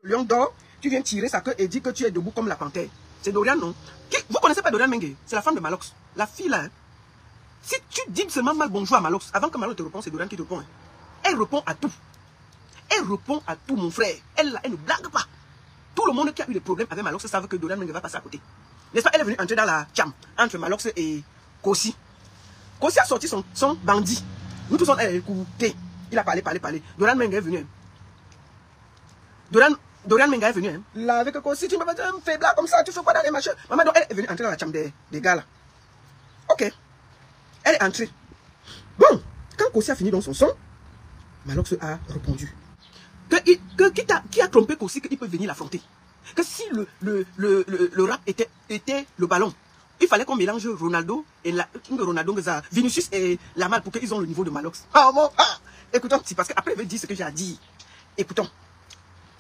Le lion dort, tu viens tirer sa queue et dire que tu es debout comme la panthère. C'est Dorian, non? Vous connaissez pas Dorian Mengue? C'est la femme de Malox. La fille là. Hein? Si tu dis seulement mal bonjour à Malox, avant que Malox te réponde, c'est Dorian qui te répond. Hein? Elle répond à tout. Elle répond à tout, mon frère. Elle ne blague pas. Tout le monde qui a eu des problèmes avec Malox savent que Dorian Mengue va passer à côté. N'est-ce pas? Elle est venue entrer dans la cham entre Malox et Kossi. Kossi a sorti son bandit. Nous tous on a écouté. Il a parlé. Dorian Mengue est venu. Dorian Mengue est venu. Hein. Là, avec Kossi, tu me fais blague comme ça, tu fais quoi dans les machins? Maman, donc elle est venue entrer dans la chambre des gars là. Ok. Elle est entrée. Bon, quand Kossi a fini dans son son, Malox a répondu. Qui a trompé Kossi qu'il peut venir l'affronter? Que si le rap était le ballon, il fallait qu'on mélange Ronaldo et Vinicius et Lamal pour qu'ils ont le niveau de Malox. Ah bon, écoutons, c'est parce qu'après il veut dire ce que j'ai à dire. Écoutons.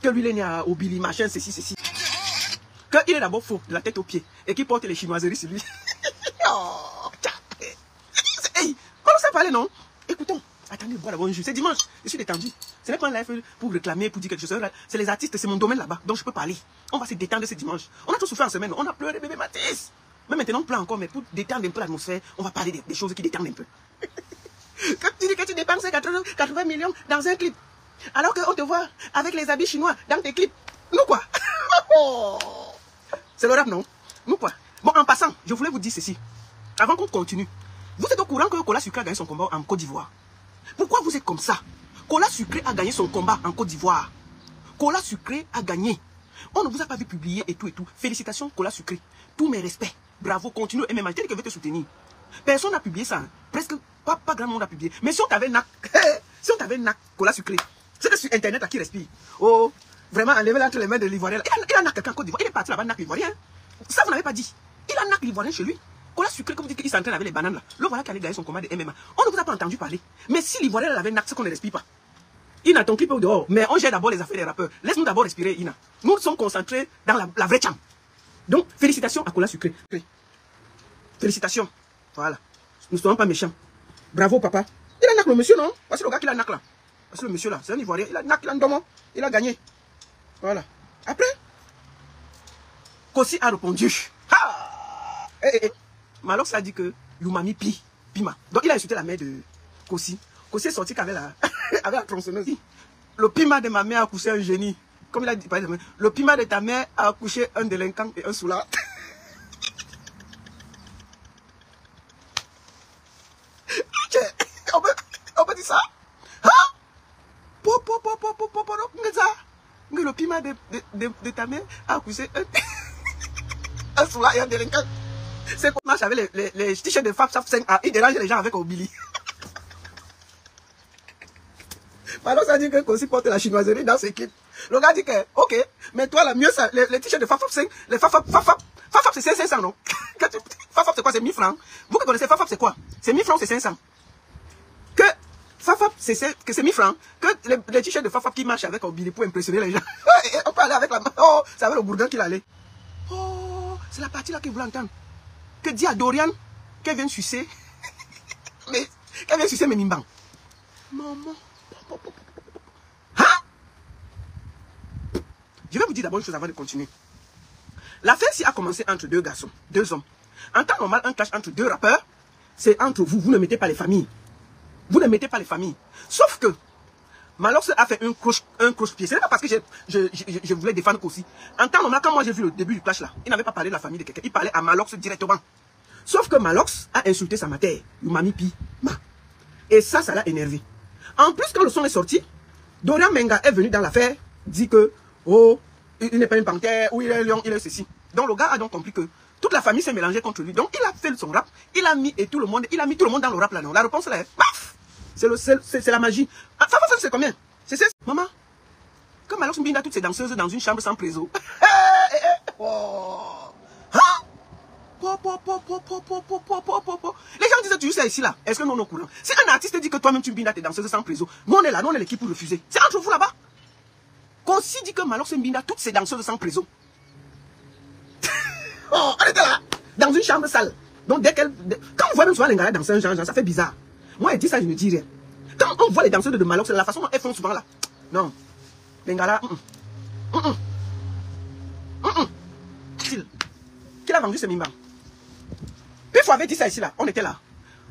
Que lui il est né au Billy, machin, ceci. Qu'il est d'abord faux, de la tête aux pieds, et qu'il porte les chinoiseries sur lui. Oh, hey, comment ça parlait, non? Écoutons. Attendez, voilà, bonjour, c'est dimanche, je suis détendu. Ce n'est pas un live pour réclamer, pour dire quelque chose. C'est les artistes, c'est mon domaine là-bas, donc je peux parler. On va se détendre ce dimanche. On a tout souffert en semaine, on a pleuré, bébé Matisse. Mais maintenant, on pleure encore, mais pour détendre un peu l'atmosphère, on va parler des choses qui détendent un peu. Quand tu dis que tu dépenses 80 millions dans un clip, alors qu'on te voit avec les habits chinois dans tes clips, nous quoi? C'est le rap, non? Nous quoi? Bon, en passant, je voulais vous dire ceci. Avant qu'on continue, vous êtes au courant que Cola Sucré a gagné son combat en Côte d'Ivoire? Pourquoi vous êtes comme ça? Cola Sucré a gagné son combat en Côte d'Ivoire. Cola Sucré a gagné. On ne vous a pas vu publier et tout. Félicitations Cola Sucré. Tous mes respects. Bravo, continue. Et même Mathilde qui veut te soutenir. Personne n'a publié ça. Hein. Presque pas grand monde a publié. Mais si on t'avait nac, Cola Sucré, c'est que sur Internet à qui respire. Oh, vraiment, enlevez-le entre les mains de l'Ivoirien. Il a nac quelqu'un en Côte d'Ivoire. Il est parti là-bas, nac l'Ivoirien. Ça, vous n'avez pas dit. Il a nac l'Ivoirien chez lui. Cola Sucré, comme vous dites qu'il s'entraîne avec les bananes là. Le voilà qui allait gagner son combat de MMA. On ne vous a pas entendu parler. Mais si l'Ivoirien avait nac, c'est qu'on ne respire pas. Ina, ton clip est au dehors. Mais on gère d'abord les affaires des rappeurs. Laisse-nous d'abord respirer, Ina. Nous sommes concentrés dans la vraie cham. Donc, félicitations à Cola Sucré. Félicitations. Voilà. Nous ne sommes pas méchants. Bravo, papa. Il a nac le monsieur, non? Parce que le gars qui a nac là. Parce que le monsieur là, c'est un Ivoirien. Il a nac là, il a gagné. Voilà. Après, Kossi a répondu. Malox a dit que Youmami Pima. Donc il a insulté la mère de Kossi. Kossi est sorti qu'avec la tronçonneuse. Le pima de ma mère a accouché un génie. Comme il a dit, le pima de ta mère a accouché un délinquant et un soulard. On peut dire ça? Hein? Le pima de ta mère a accouché un soulard et un délinquant. C'est qu'on marche avec les t-shirts de Fab 5A. Il dérange les gens avec Obili. Malox a dit que Kossi porte la chinoiserie dans ses clips. Le gars dit que, ok, mais toi, la mieux, ça, les t-shirts de Fab 5, les Fab c'est 500, non? Fab c'est quoi? C'est 1000 francs. Vous qui connaissez Fab c'est quoi? C'est 1000 francs, c'est 500. Que Fab c'est 1000 francs. Que les t-shirts de Fab qui marchent avec Obili pour impressionner les gens. On peut aller avec la main. Oh, c'est avec le bourdin qu'il allait. Oh, c'est la partie là que vous voulez entendre. Que dit à Dorian qu'elle vient sucer. Mais qu'elle vient sucer mes nimbang. Maman. Hein? Je vais vous dire d'abord une chose avant de continuer. L'affaire ci a commencé entre deux garçons, deux hommes. En temps normal, un clash entre deux rappeurs, c'est entre vous. Vous ne mettez pas les familles. Vous ne mettez pas les familles. Sauf que Malox a fait un croche-pied. Ce n'est pas parce que je voulais défendre Kossi. En temps normal, quand moi j'ai vu le début du clash là, il n'avait pas parlé de la famille de quelqu'un. Il parlait à Malox directement. Sauf que Malox a insulté sa mère, Youmami Pima. Et ça l'a énervé. En plus, quand le son est sorti, Dorian Menga est venu dans l'affaire, dit que, oh, il n'est pas une panthère, ou il est un lion, il est ceci. Donc le gars a donc compris que toute la famille s'est mélangée contre lui. Donc il a fait son rap, il a mis tout le monde dans le rap là, non. La réponse là est, paf! C'est la magie. Ah, ça c'est combien? C'est maman. Quand Malox Mbinda toutes ces danseuses dans une chambre sans préso. Les gens disent que tu sais ici là. Est-ce que nous on est au courant? Si un artiste dit que toi-même tu mbinda tes danseuses sans préso, nous on est là, nous on est l'équipe pour refuser. C'est entre vous là-bas. Kossi dit que Malox mbinda toutes ces danseuses sans préso. Oh, elle était là, dans une chambre sale. Donc dès qu'elle... Quand on voit même souvent les gars danser un genre, ça fait bizarre. Moi elle dit ça, je ne dis rien. Quand on voit les danseuses de Malox, la façon dont elles font souvent là. Non. Les gars là, Qui a vendu ce mimban? Puis faut avait dit ça ici là, on était là.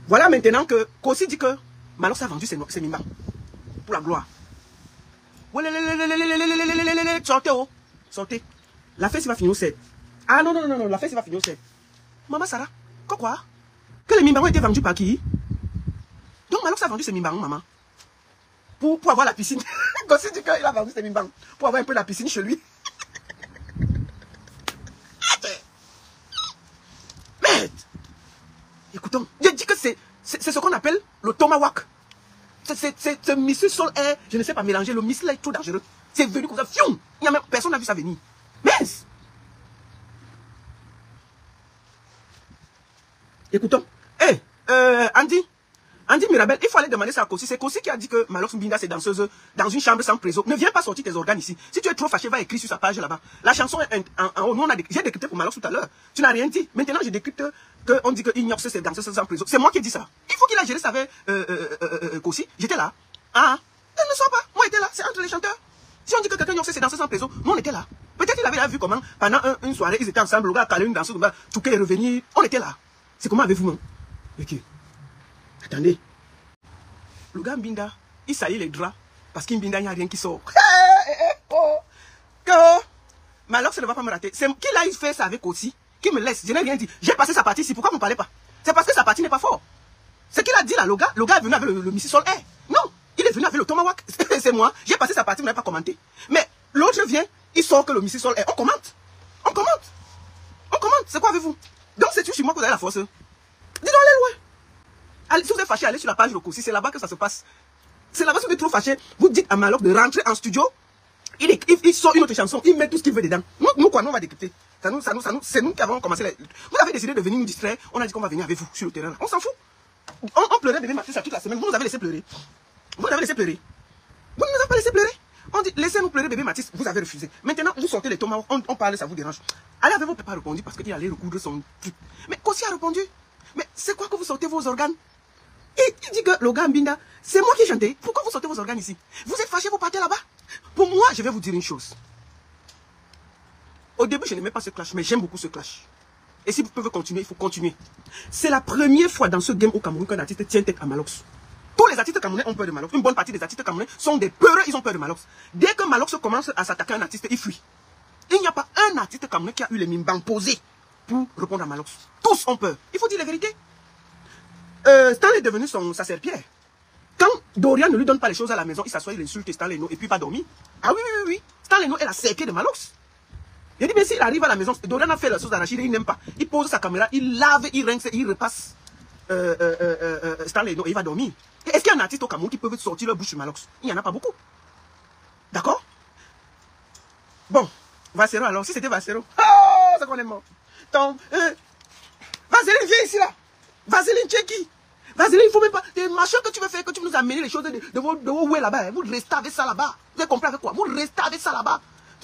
Voilà maintenant que Kossi dit que Malox a vendu ses mimbans. Pour la gloire. Sortez, oh. Sortez. La fête va finir au 7. Ah non, non, non, non, la fête va finir au 7. Maman Sarah, quoi? Que les mimbans ont été vendus par qui? Donc Malox a vendu ses mimbans, maman. Pour avoir la piscine. Kossi dit qu'il a vendu ses mimbans. Pour avoir un peu la piscine chez lui. Merde. Écoutons, je dis que c'est ce qu'on appelle le tomahawk. Ce missile sol air, je ne sais pas mélanger, le missile est trop dangereux. C'est venu comme ça, fium. Personne n'a vu ça venir. Mince. Écoutons. Andy Mirabel, il faut aller demander ça à Kossi. C'est Kossi qui a dit que Malox Mbinda, c'est danseuse dans une chambre sans préso. Ne viens pas sortir tes organes ici. Si tu es trop fâché, va écrire sur sa page là-bas. La chanson est en haut. J'ai décrypté pour Malox tout à l'heure. Tu n'as rien dit. Maintenant, je décrypte qu'on dit que Ignorce, c'est danseuse sans préso. C'est moi qui ai dit ça. Il faut qu'il a géré ça avec Kossi. J'étais là. Ah, elle ne sort pas. Moi, j'étais là. C'est entre les chanteurs. Si on dit que quelqu'un Ignorce, c'est danseuse sans préso, nous, on était là. Peut-être il avait vu comment, pendant une soirée, ils étaient ensemble. Le gars a calé une danseuse, Touké est revenu. On était là. C'est comment avez-vous, non? Ok. Attendez. Le gars Mbinda, il salit les draps parce qu'Mbinda, il n'y a rien qui sort. Malox ne va pas me rater. C'est qui l'a fait ça avec Kossi? Qui me laisse? Je n'ai rien dit. J'ai passé sa partie ici. Pourquoi vous ne parlez pas? C'est parce que sa partie n'est pas forte. Ce qu'il a dit là, le gars est venu avec le missile sol air. Non, il est venu avec le tomahawk. C'est moi. J'ai passé sa partie, vous n'avez pas commenté. Mais l'autre vient, il sort que le missile sol air. On commente. On commente. On commente. C'est quoi avec vous? Donc c'est sur moi que vous avez la force. Dis donc, allez loin. Allez, si vous êtes fâché, allez sur la page de Kossi, c'est là-bas que ça se passe. C'est là-bas si vous êtes trop fâché, vous dites à Malox de rentrer en studio, il sort une autre chanson, il met tout ce qu'il veut dedans. Nous quoi, nous on va décrypter. C'est nous qui avons commencé. Vous avez décidé de venir nous distraire, on a dit qu'on va venir avec vous sur le terrain. On s'en fout. On pleurait bébé Mathis toute la semaine, vous nous avez laissé pleurer. Vous nous avez laissé pleurer. Vous ne nous avez pas laissé pleurer. On dit, laissez-nous pleurer bébé Mathis, vous avez refusé. Maintenant, vous sortez les tomahawks, on parle, ça vous dérange. Allez, avez-vous pas répondu parce qu'il allait recoudre son truc. Mais Kossi a répondu. Mais c'est quoi que vous sortez vos organes? Et il dit que le gars Mbinda, c'est moi qui chantais. Pourquoi vous sortez vos organes ici? Vous êtes fâchés, vous partez là-bas. Pour moi, je vais vous dire une chose. Au début, je n'aimais pas ce clash, mais j'aime beaucoup ce clash. Et si vous pouvez continuer, il faut continuer. C'est la première fois dans ce game au Cameroun qu'un artiste tient tête à Malox. Tous les artistes camerounais ont peur de Malox. Une bonne partie des artistes camerounais sont des peureux, ils ont peur de Malox. Dès que Malox commence à s'attaquer à un artiste, il fuit. Il n'y a pas un artiste camerounais qui a eu les mimbans posés pour répondre à Malox. Tous ont peur. Il faut dire la vérité. Stan est devenu sa serpillère. Quand Dorian ne lui donne pas les choses à la maison, il s'assoit, il insulte Stan Leno et puis pas dormir. Ah oui. Stan Leno est la serpillère de Malox. Il dit, mais s'il arrive à la maison, Dorian a fait la sauce d'arachide, il n'aime pas. Il pose sa caméra, il lave, il rince, il repasse Stan Leno et il va dormir. Est-ce qu'il y a un artiste au Cameroun qui peut sortir leur bouche sur Malox? Il n'y en a pas beaucoup. D'accord? Bon, Vassero alors, si c'était Vassero. Oh, c'est qu'on est mort. Donc, Vaseline, viens ici là. Vaseline, tu es qui? Vaseline, il ne faut même pas. Des machins que tu veux faire, que tu veux nous amener les choses de vos ouais là-bas. Vous restez avec ça là-bas. Vous avez compris avec quoi? Vous restez avec ça là-bas.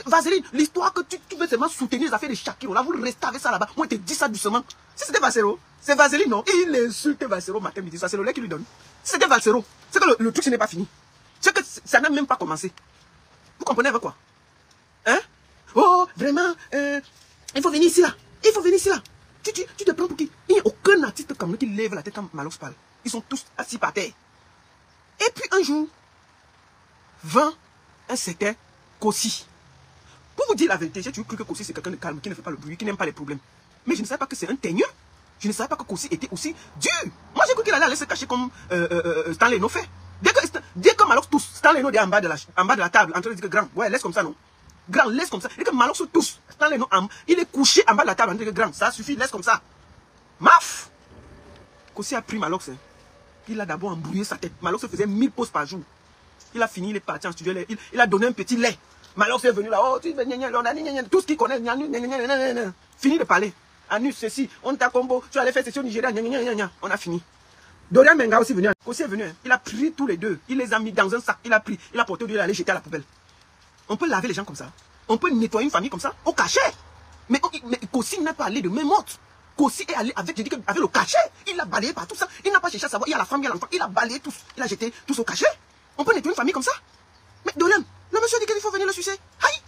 Vaseline, l'histoire que tu veux seulement soutenir les affaires de Shakiro, là, vous restez avec ça là-bas. Moi, je te dis ça doucement. Si c'était Vassero, c'est Vaseline, non? Il insulte Vassero matin, midi, ça c'est le lait qui lui donne. Si c'était Vassero, c'est que le truc, ce n'est pas fini. C'est que ça n'a même pas commencé. Vous comprenez avec quoi? Hein? Oh, vraiment, il faut venir ici là. Il faut venir ici là. Tu te prends pour qui? Il n'y a aucun artiste comme lui qui lève la tête quand Malox parle. Ils sont tous assis par terre. Et puis un jour, vint un certain Kossi. Pour vous dire la vérité, j'ai toujours cru que Kossi c'est quelqu'un de calme, qui ne fait pas le bruit, qui n'aime pas les problèmes. Mais je ne savais pas que c'est un teigneux. Je ne savais pas que Kossi était aussi dur. Moi j'ai cru qu'il allait aller se cacher comme Stan Leno fait. Dès que Malox tousse, Stan Leno est en bas de la table, en train de dire que grand, ouais, laisse comme ça, non? Grand, laisse comme ça. Et que Malox tousse, Stan Leno, il est couché en bas de la table, en train de dire que grand, ça suffit, laisse comme ça. Maf! Kossi a pris Malox. Il a d'abord embrouillé sa tête. Malox faisait 1000 pauses par jour. Il a fini, il est parti en studio, il a donné un petit lait. Malox est venu là, oh, tu tout ce qu'il connaît, fini de parler. Anus, ceci, on t'a combo, tu allais faire ceci au Nigeria, on a fini. Dorian Menga aussi venu, Kossi est venu, il a pris tous les deux, il les a mis dans un sac, il a pris, il a porté, il a allé jeter à la poubelle. On peut laver les gens comme ça, on peut nettoyer une famille comme ça, au cachet. Mais Kossi n'a pas allé de même morte. Kossi est allé avec le cachet, il a balayé par tout ça, il n'a pas cherché à savoir, il y a la femme, il y a l'enfant, il a balayé tous, il a jeté tous au cachet. On peut nettoyer une famille comme ça. Mais Dorian, le monsieur dit qu'il faut venir le sucer. Aïe!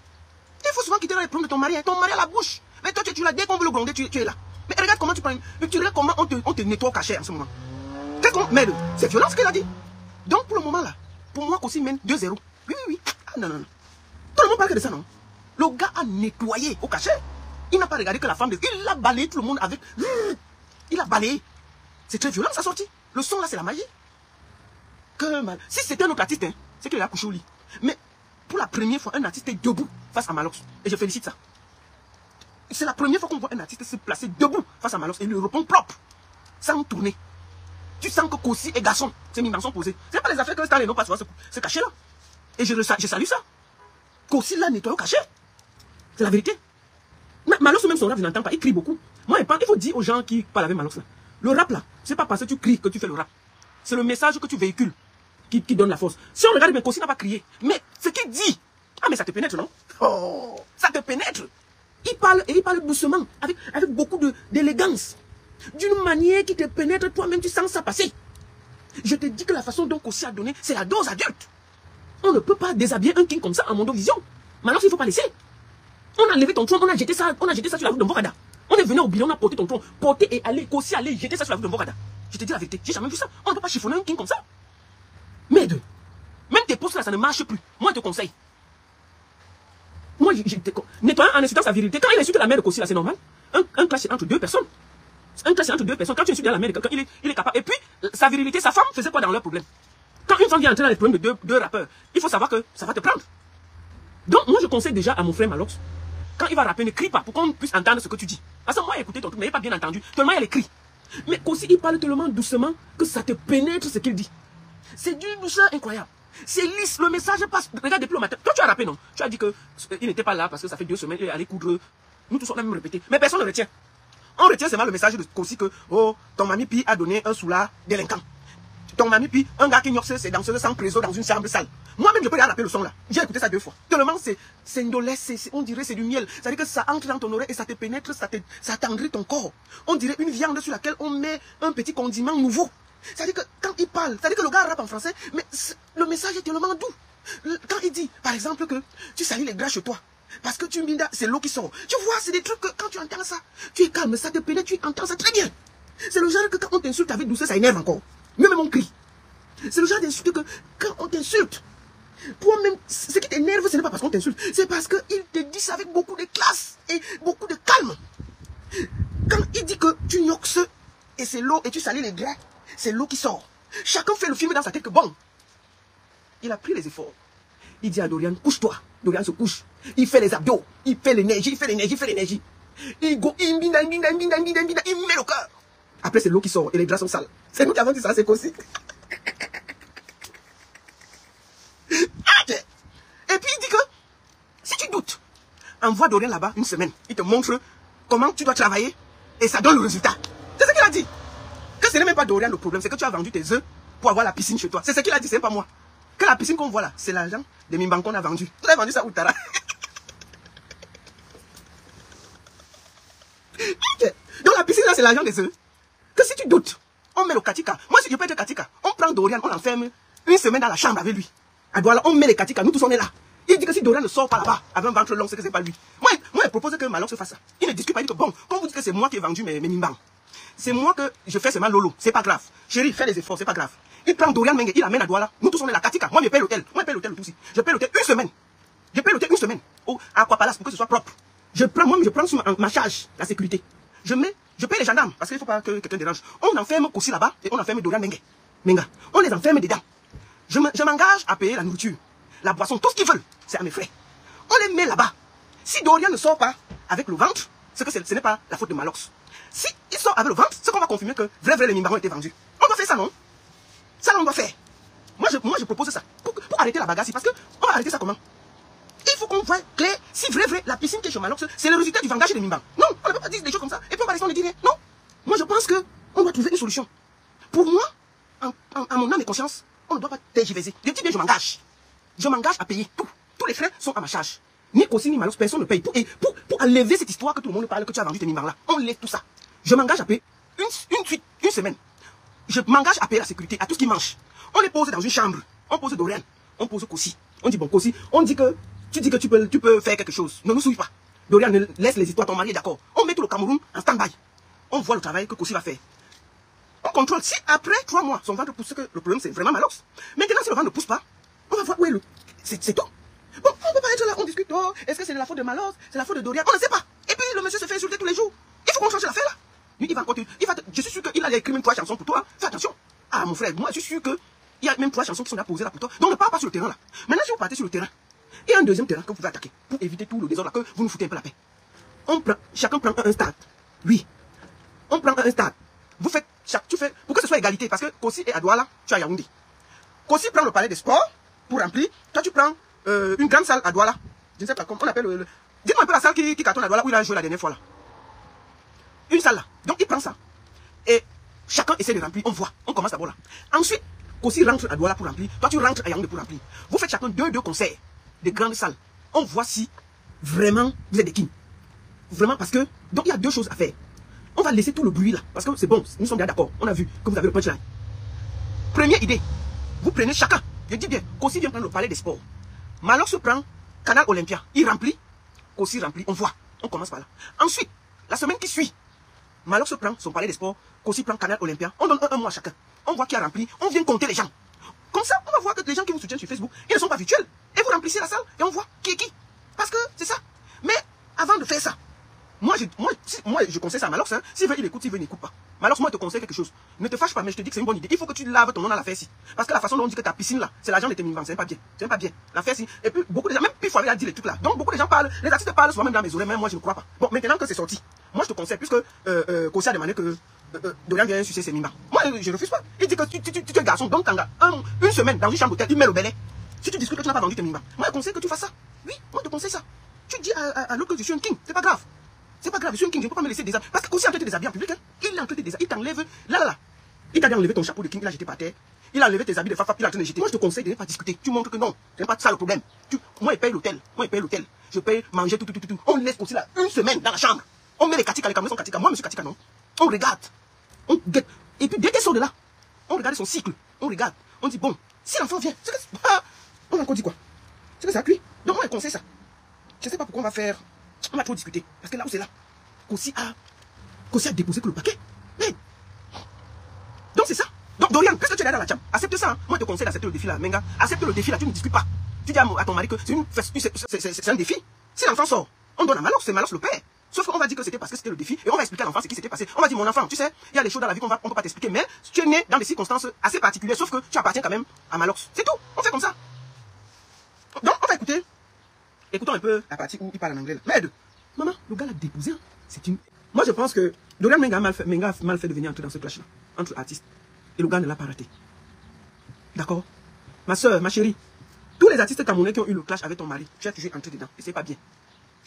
profiter dans les problèmes de ton mari. Hein. Ton mari a la bouche. Mais toi, tu l'as, dès qu'on veut le gronder, tu es là. Mais regarde comment tu prends. Tu regardes comment on te nettoie au cachet en ce moment. Mais c'est violent ce qu'elle a dit. Donc pour le moment là, pour moi qu'aussi mène 2-0. Oui. Ah, non. Tout le monde parle que de ça, non? Le gars a nettoyé au cachet. Il n'a pas regardé que la femme. Il a balayé tout le monde avec. Il a balayé. C'est très violent sa sortie. Le son là, c'est la magie. Que mal. Si c'était un autre artiste, hein, c'est qu'il a couché au lit. Mais pour la première fois, un artiste est debout face à Malox. Et je félicite ça. C'est la première fois qu'on voit un artiste se placer debout face à Malox et lui répondre propre, sans tourner. Tu sens que Kossi et garçon, c'est une dimension posée. C'est pas les affaires que Stan et non pas se cacher là. Et je salue ça. Kossi l'a nettoyé au cachet. C'est la vérité. Malox, même son rap, je n'entends pas. Il crie beaucoup. Moi, il faut dire aux gens qui parlent avec Malox là. Le rap là, c'est pas parce que tu cries que tu fais le rap. C'est le message que tu véhicules qui donne la force. Si on regarde, mais Kossi n'a pas crié. Mais ce qu'il dit, ah mais ça te pénètre, non? Oh, ça te pénètre. Il parle et il parle doucement, avec beaucoup d'élégance. D'une manière qui te pénètre, toi-même tu sens ça passer. Je te dis que la façon dont Kossi a donné, c'est la dose adulte. On ne peut pas déshabiller un king comme ça en mondovision. Maintenant, il ne faut pas laisser. On a levé ton trône, on a jeté ça sur la route de Mbokada. On est venu au bilan, on a porté ton trône, porté et aller, Kossi aller jeter ça sur la route de Mbokada. Je te dis la vérité, j'ai jamais vu ça. On ne peut pas chiffonner un king comme ça. Mais même tes postes là, ça ne marche plus. Moi, je te conseille. Moi, nettoyant en insultant sa virilité. Quand il insulte la mère de Kossi là, c'est normal. Un clash entre deux personnes. Un clash entre deux personnes. Quand tu insultes la mère de quelqu'un, il est capable. Et puis, sa virilité, sa femme faisait quoi dans leur problème? Quand une femme vient entrer dans les problèmes de deux rappeurs, il faut savoir que ça va te prendre. Donc, moi, je conseille déjà à mon frère Malox, quand il va rapper, ne crie pas pour qu'on puisse entendre ce que tu dis. Parce que moi, écoutez ton truc, mais il n'est pas bien entendu. Tellement il y a les cris. Mais Kossi, il parle tellement doucement que ça te pénètre ce qu'il dit. C'est d'une douceur incroyable. C'est lisse, le message passe. Regarde depuis le matin. Toi, tu as rappelé, non? Tu as dit qu'il n'était pas là parce que ça fait 2 semaines, il est allé coudre. Nous tous, on a même répété. Mais personne ne retient. On retient seulement le message de Kossi que, oh, ton mamie Pi a donné un soulard délinquant. Ton mamie Pi, un gars qui ignoxe ses danseuses sans préso dans une chambre sale. Moi-même, je peux rappeler le son là. J'ai écouté ça 2 fois. Tellement c'est indolesse, on dirait c'est du miel. C'est-à-dire que ça entre dans ton oreille et ça te pénètre, ça attendrit ton corps. On dirait une viande sur laquelle on met un petit condiment nouveau. C'est-à-dire que quand il parle, c'est-à-dire que le gars rappe en français, mais le message est tellement doux. Quand il dit, par exemple, que tu salis les gras chez toi, parce que tu mindas, c'est l'eau qui sort. Tu vois, c'est des trucs que quand tu entends ça, tu es calme, ça te pénètre, tu entends ça très bien. C'est le genre que quand on t'insulte avec douceur, ça énerve encore. Même on crie. C'est le genre d'insulte que quand on t'insulte, toi-même, ce qui t'énerve, ce n'est pas parce qu'on t'insulte, c'est parce qu'il te dit ça avec beaucoup de classe et beaucoup de calme. Quand il dit que tu gnoxes et c'est l'eau et tu salis les gras, c'est l'eau qui sort. Chacun fait le film dans sa tête que bon, il a pris les efforts. Il dit à Dorian, couche-toi. Dorian se couche. Il fait les abdos. Il fait l'énergie, il fait l'énergie. Il go, il met le cœur. Après, c'est l'eau qui sort et les draps sont sales. C'est nous qui avons dit ça, c'est Kossi. Et puis il dit que, si tu doutes, envoie Dorian là-bas 1 semaine. Il te montre comment tu dois travailler et ça donne le résultat. C'est ce qu'il a dit. Que ce n'est même pas Dorian le problème, c'est que tu as vendu tes œufs pour avoir la piscine chez toi. C'est ce qu'il a dit, c'est pas moi. Que la piscine qu'on voit là, c'est l'argent de Mimban qu'on a vendu. Tu as vendu ça où Tara? Donc la piscine là, c'est l'argent des œufs. Que si tu doutes, on met le katika. Moi, si je peux être katika, on prend Dorian, on l'enferme 1 semaine dans la chambre avec lui. À Douala, on met les katika, nous tous on est là. Il dit que si Dorian ne sort pas là-bas avec un ventre long, c'est que c'est pas lui. Moi, il propose que Malox se fasse ça. Il ne discute pas, il dit que bon, quand vous dites que c'est moi qui ai vendu mes Mimban, c'est moi que je fais seulement lolo, c'est pas grave. Chérie, fais les efforts, c'est pas grave. Il prend Dorian Mengue, il l'amène à Douala. Nous tous on est là, katika. Moi, je paye l'hôtel. Moi, je paye l'hôtel aussi. Je paye l'hôtel 1 semaine. Je paye l'hôtel 1 semaine. À Aqua Palace pour que ce soit propre. Je prends sur ma charge la sécurité. Je paye les gendarmes parce qu'il ne faut pas que quelqu'un dérange. On enferme Kossi là-bas et on enferme Dorian Menga. On les enferme dedans. Je m'engage à payer la nourriture, la boisson, tout ce qu'ils veulent. C'est à mes frais. On les met là-bas. Si Dorian ne sort pas avec le ventre, c'est que ce n'est pas la faute de Malox. Si il sort avec le ventre, c'est qu'on va confirmer que vrai les Mimbarons ont été vendus. On doit faire ça, non? Ça, on doit faire. Moi, je propose ça. Pour arrêter la bagarre, parce que on va arrêter ça comment? Il faut qu'on voit clair si vrai, la piscine qui est chez Malox, c'est le résultat du vendage des Mimbarons. Non, on ne peut pas dire des choses comme ça. Et puis on va rester, on ne dit rien. Non. Moi, je pense qu'on doit trouver une solution. Pour moi, à mon âme et conscience, on ne doit pas tergiverser. Je dis bien, je m'engage. Je m'engage à payer tout. Tous les frais sont à ma charge. Ni Kossi, ni Malox, personne ne paye. Pour enlever cette histoire que tout le monde parle que tu as vendu tes Mimbarons là, on lève tout ça. Je m'engage à payer une semaine. Je m'engage à payer la sécurité, à tout ce qui mange. On les pose dans une chambre. On pose Dorian. On pose Kossi. On dit bon Kossi, on dit que tu dis que tu peux faire quelque chose. Ne nous souille pas. Dorian, laisse les histoires, ton mari est d'accord. On met tout le Cameroun en stand-by. On voit le travail que Kossi va faire. On contrôle. Si après 3 mois, son ventre pousse, que le problème c'est vraiment Malox. Maintenant, si le ventre ne pousse pas, on va voir où est le... C'est tout. Bon, on ne peut pas être là, on discute. Oh, est-ce que c'est de la faute de Malox? C'est la faute de Dorian? On ne sait pas. Et puis le monsieur se fait insulter tous les jours. Il faut qu'on change l'affaire là. Lui, il va continuer. Je suis sûr qu'il a écrit même 3 chansons pour toi. Fais attention. Ah, mon frère, moi je suis sûr qu'il y a même 3 chansons qui sont là posées là pour toi. Donc ne pars pas sur le terrain là. Maintenant, si vous partez sur le terrain, il y a un deuxième terrain que vous pouvez attaquer pour éviter tout le désordre là, que vous nous foutez un peu la paix. Chacun prend un stade. Oui. On prend un stade. Vous faites, tu fais, pour que ce soit égalité, parce que Kossi et à Douala, tu as Yaoundé. Kossi prend le palais des sports pour remplir. Toi, tu prends une grande salle à Douala. Je ne sais pas comment on appelle Dis-moi un peu la salle qui cartonne à Douala où il a joué la dernière fois là. Une salle là. Donc il prend ça. Et chacun essaie de remplir. On voit. On commence d'abord là. Ensuite, Kossi rentre à Douala pour remplir. Toi, tu rentres à Yaoundé pour remplir. Vous faites chacun deux concerts. Des grandes salles. On voit si vraiment vous êtes des kings. Vraiment parce que. Donc il y a 2 choses à faire. On va laisser tout le bruit là. Parce que c'est bon. Nous sommes bien d'accord. On a vu que vous avez le punchline. Première idée. Vous prenez chacun. Je dis bien. Kossi vient prendre le palais des sports. Malox se prend Canal Olympia. Il remplit. Kossi remplit. On voit. On commence par là. Ensuite, la semaine qui suit, Malox se prend son palais des sports. Kossi prend Canal Olympia. On donne un mois à chacun. On voit qui a rempli. On vient compter les gens. Comme ça, on va voir que les gens qui vous soutiennent sur Facebook, ils ne sont pas virtuels. Et vous remplissez la salle et on voit qui est qui. Parce que c'est ça. Mais avant de faire ça, moi je conseille ça à Malox. Hein. S'il veut, il écoute. S'il veut, il n'écoute pas. Malox, moi, je te conseille quelque chose. Ne te fâche pas, mais je te dis que c'est une bonne idée. Il faut que tu laves ton nom dans la fesse. Parce que la façon dont on dit que ta piscine là, c'est l'argent de tes minivans. C'est pas bien. C'est pas bien. La fesse. Et puis, beaucoup de gens, même Pif avait dit les trucs là. Donc, beaucoup de gens parlent. Les artistes parlent souvent même dans mes oreilles. Même moi, je ne crois pas. Bon, maintenant que c'est sorti, moi, je te conseille, puisque Kossi a demandé que Dorian vienne sucer ses minivans. Moi, je refuse pas. Il dit que tu es garçon. Donc, une semaine dans une chambre d'hôtel, il met le belay. Si tu discutes que tu n'as pas vendu tes minivans, moi, je conseille que tu fasses ça. Oui, moi, je te conseille ça. Tu dis à l'autre que je suis un king. C'est pas grave. C'est pas grave, je suis un king, je ne peux pas me laisser déshabiller. Parce que Kossi est en train de te déshabiller en public, hein. Il est en train de te déshabiller, il t'enlève, là. Il t'a enlevé ton chapeau de king, il a jeté par terre. Il a enlevé tes habits de fafa, il est en train de jeter. Moi, je te conseille de ne pas discuter. Tu montres que non, c'est pas ça le problème. Moi, il paye l'hôtel. Je paye manger, tout. On laisse Kossi là, une semaine dans la chambre. On met les Katika, les Camerounais sont Katika. Moi, monsieur Katika, non. On regarde. On guette. Et puis, dès qu'il sort de là, on regarde son cycle. On regarde. On dit, bon, si l'enfant vient, on a encore dit quoi? C'est que ça a cuit. Donc, moi, je conseille ça. Je ne sais pas pourquoi on va faire. On va trop discuter. Parce que là où c'est là, Kossi a déposé que le paquet. Mais, donc c'est ça. Donc Dorian, qu'est-ce que tu es là dans la chambre? Accepte ça. Hein. Moi je te conseille d'accepter le défi là, Menga. Accepte le défi là, tu ne discutes pas. Tu dis à ton mari que c'est un défi. Si l'enfant sort, on donne à Malox, c'est Malox le père. Sauf qu'on va dire que c'était parce que c'était le défi et on va expliquer à l'enfant ce qui s'était passé. On va dire, mon enfant, tu sais, il y a des choses dans la vie qu'on ne peut pas t'expliquer, mais tu es né dans des circonstances assez particulières, sauf que tu appartiens quand même à Malox. C'est tout. On fait comme ça. Donc on va écouter. Écoutons un peu la partie où il parle en anglais. Merde. Maman, le gars l'a déposé. C'est une... Moi, je pense que Dorian Menga a mal fait de venir entrer dans ce clash-là, entre artistes. Et le gars ne l'a pas raté. D'accord? Ma soeur, ma chérie, tous les artistes camerounais qui ont eu le clash avec ton mari, tu as toujours entré dedans. Et c'est pas bien.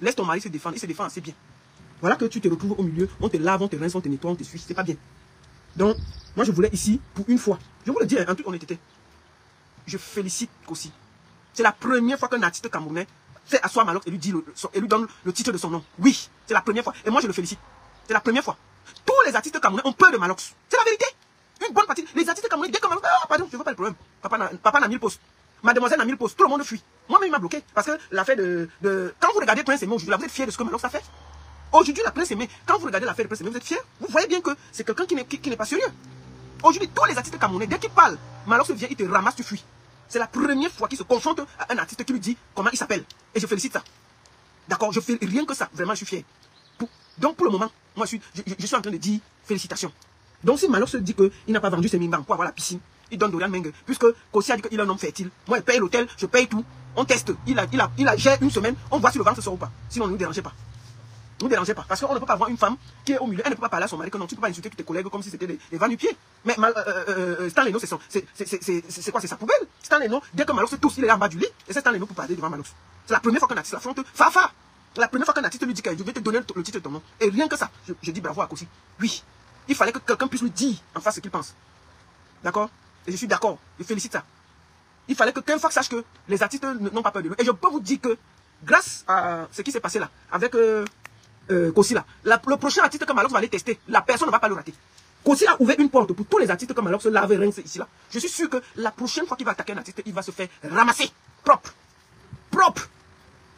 Laisse ton mari se défendre. Il se défend assez bien. Voilà que tu te retrouves au milieu. On te lave, on te rince, on te nettoie, on te suit. C'est pas bien. Donc, moi, je voulais ici, pour une fois, je vous le dis en toute honnêteté, je félicite Kossi. C'est la première fois qu'un artiste camerounais fait asseoir Malox et lui donne le titre de son nom. Oui, c'est la première fois. Et moi, je le félicite. C'est la première fois. Tous les artistes camerounais ont peur de Malox. C'est la vérité. Une bonne partie. Les artistes camerounais, dès que Malox... Ah, pardon, je ne veux pas le problème. Papa n'a mis le poste. Mademoiselle n'a mis le poste. Tout le monde fuit. Moi-même, il m'a bloqué. Parce que l'affaire Quand vous regardez Prince Aimé aujourd'hui, vous êtes fiers de ce que Malox a fait. Aujourd'hui, la Prince Aimé, quand vous regardez l'affaire de Prince Aimé, vous êtes fiers. Vous voyez bien que c'est quelqu'un qui n'est pas sérieux. Aujourd'hui, tous les artistes camerounais, dès qu'ils parlent, Malox vient, il te ramasse, tu fuis. C'est la première fois qu'il se confronte à un artiste qui lui dit comment il s'appelle. Et je félicite ça. D'accord, je fais rien que ça. Vraiment, je suis fier. Donc, pour le moment, moi, je suis en train de dire félicitations. Donc, si Malox se dit qu'il n'a pas vendu ses minivans pour avoir la piscine, il donne Dorian Menga. Puisque Kossi a dit qu'il est un homme fertile. Moi, je paye l'hôtel, je paye tout. On teste. Il a gère une semaine. On voit si le ventre sort ou pas. Sinon, ne nous dérangez pas. Ne nous dérangez pas. Parce qu'on ne peut pas avoir une femme qui est au milieu. Elle ne peut pas parler à son mari que non. Tu ne peux pas insulter tous tes collègues comme si c'était des vans du pied. Mais Stan Leno, c'est quoi? C'est sa poubelle. Stan Leno, dès que Malox se tousse, il est en bas du lit. Et c'est Stan Leno pour parler devant Malox. C'est la première fois qu'un artiste l'affronte. Fafa. La première fois qu'un artiste lui dit que je vais te donner le titre de ton nom. Et rien que ça, je dis bravo à Kossi. Oui. Il fallait que quelqu'un puisse lui dire en face ce qu'il pense. D'accord? Et je suis d'accord. Je félicite ça. Il fallait que quelqu'un sache que les artistes n'ont pas peur de lui. Et je peux vous dire que grâce à ce qui s'est passé là, avec Kossi là, le prochain artiste que Malox va aller tester, la personne ne va pas le rater. Kossi a ouvert une porte pour tous les artistes comme Malox se laver rince ici là. Je suis sûr que la prochaine fois qu'il va attaquer un artiste, il va se faire ramasser. Propre. Propre.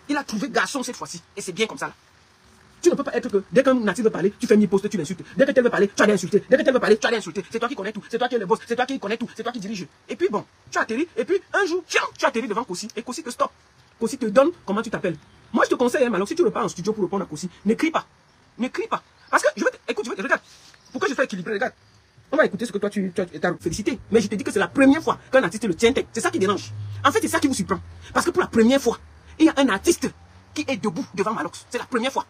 Il a trouvé garçon cette fois-ci. Et c'est bien comme ça là. Tu ne peux pas être que dès qu'un natif veut parler, tu fais mi-poste, tu l'insultes. Dès que tu veux parler, tu as insulté. Dès que tu veux parler, tu as insulté. C'est toi qui connais tout. C'est toi qui es le boss. C'est toi qui connais tout. C'est toi qui dirige. Et puis bon, tu atterris. Et puis un jour, tiens, tu atterris devant Kossi. Et Kossi te stoppe. Kossi te donne comment tu t'appelles. Moi, je te conseille, alors si tu repars en studio pour répondre à Kossi, n'écris pas. N'écris pas. Parce que écoute, regarde. Pourquoi je fais équilibrer? Regarde. On va écouter ce que toi tu as félicité. Mais je te dis que c'est la première fois qu'un artiste le tient tête. C'est ça qui dérange. En fait, c'est ça qui vous surprend. Parce que pour la première fois, il y a un artiste qui est debout devant Malox. C'est la première fois.